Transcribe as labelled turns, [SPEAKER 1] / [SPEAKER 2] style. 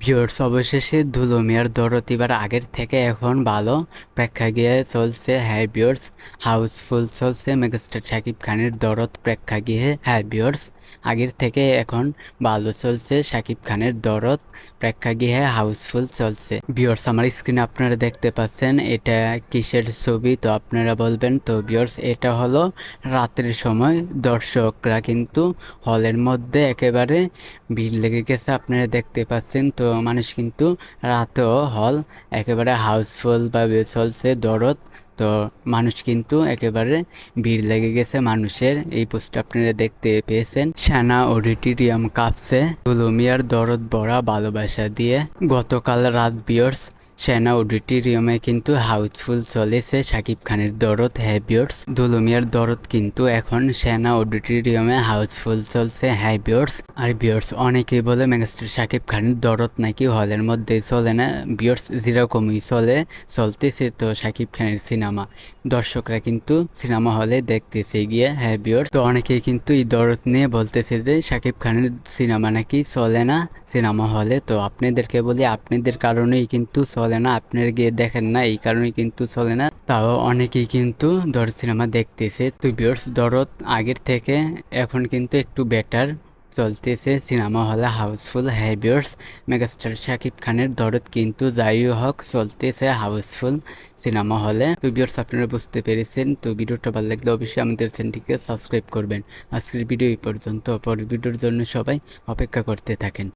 [SPEAKER 1] Viewers অবশেষে দুলো মিয়ার দরদ এবার আগের থেকে এখন ভালো প্রেক্ষাগৃহে চলছে। হ্যাঁ ভিউয়ার্স, হাউসফুল চলছে মেগাস্টার শাকিব খানের দরদ প্রেক্ষাগৃহে। হ্যাঁ ভিউয়ার্স, আগের থেকে এখন ভালো চলছে শাকিব খানের দরদ প্রেক্ষাগৃহে, হাউসফুল চলছে। ভিউয়ার্স আমার স্ক্রিনে আপনারা দেখতে পাচ্ছেন এটা কিসের ছবি, তো আপনারা বলবেন। তো ভিউয়ার্স এটা হলো রাতের সময় দর্শকরা কিন্তু হলের মধ্যে একেবারে ভিড় লেগে গেছে, আপনারা দেখতে পাচ্ছেন। তো মানুষ কিন্তু রাতেও হল একেবারে হাউসফুল ভাবে চলছে দরদ। তো মানুষ কিন্তু একেবারে ভিড় লেগে গেছে মানুষের, এই পোস্টটা আপনারা দেখতে পেয়েছেন। সেনা অডিটোরিয়াম কাঁপছে দুলো মিয়ার দরদ ভরা ভালোবাসা দিয়ে। গতকাল রাত ভিউয়ার্স সেনা অডিটোরিয়ামে কিন্তু হাউসফুল চলেছে শাকিব খানের দরদ। হ্যাঁ ভিউয়ার্স, দুলো মিয়ার দরদ কিন্তু এখন সেনা অডিটোরিয়ামে হাউসফুল চলছে। হ্যাঁ ভিউয়ার্স, আর ভিউয়ার্স অনেকেই বলে মেগাস্টার শাকিব খানের দরদ নাকি হলের মধ্যে চলে না। ভিউয়ার্স যেরকমই চলতেছে তো শাকিব খানের সিনেমা, দর্শকরা কিন্তু সিনেমা হলে দেখতেছে গিয়ে। হ্যাঁ ভিউয়ার্স, তো অনেকেই কিন্তু এই দরদ নিয়ে বলতেছে যে শাকিব খানের সিনেমা নাকি চলে না সিনেমা হলে। তো আপনাদেরকে বলি আপনাদের কারণেই কিন্তু চলে না, আপনারা গিয়ে দেখেন না এই কারণেই কিন্তু চলে না। তাও অনেকেই কিন্তু দরদ সিনেমা দেখতেছে। তো ভিউয়ার্স দরদ আগের থেকে এখন কিন্তু একটু বেটার চলতেছে সিনেমা হলে হাউসফুল। হ্যাঁ ভিউয়ার্স, মেগাস্টার শাকিব খানের দরদ কিন্তু যাই হোক চলতেছে হাউসফুল সিনেমা হলে। তো ভিউয়ার্স আপনারা বুঝতে পেরেছেন। তো ভিডিওটা ভালো লাগলে অবশ্যই আমাদের চ্যানেলটিকে সাবস্ক্রাইব করবেন। আজকের ভিডিও এই পর্যন্ত, পরের ভিডিওর জন্য সবাই অপেক্ষা করতে থাকেন।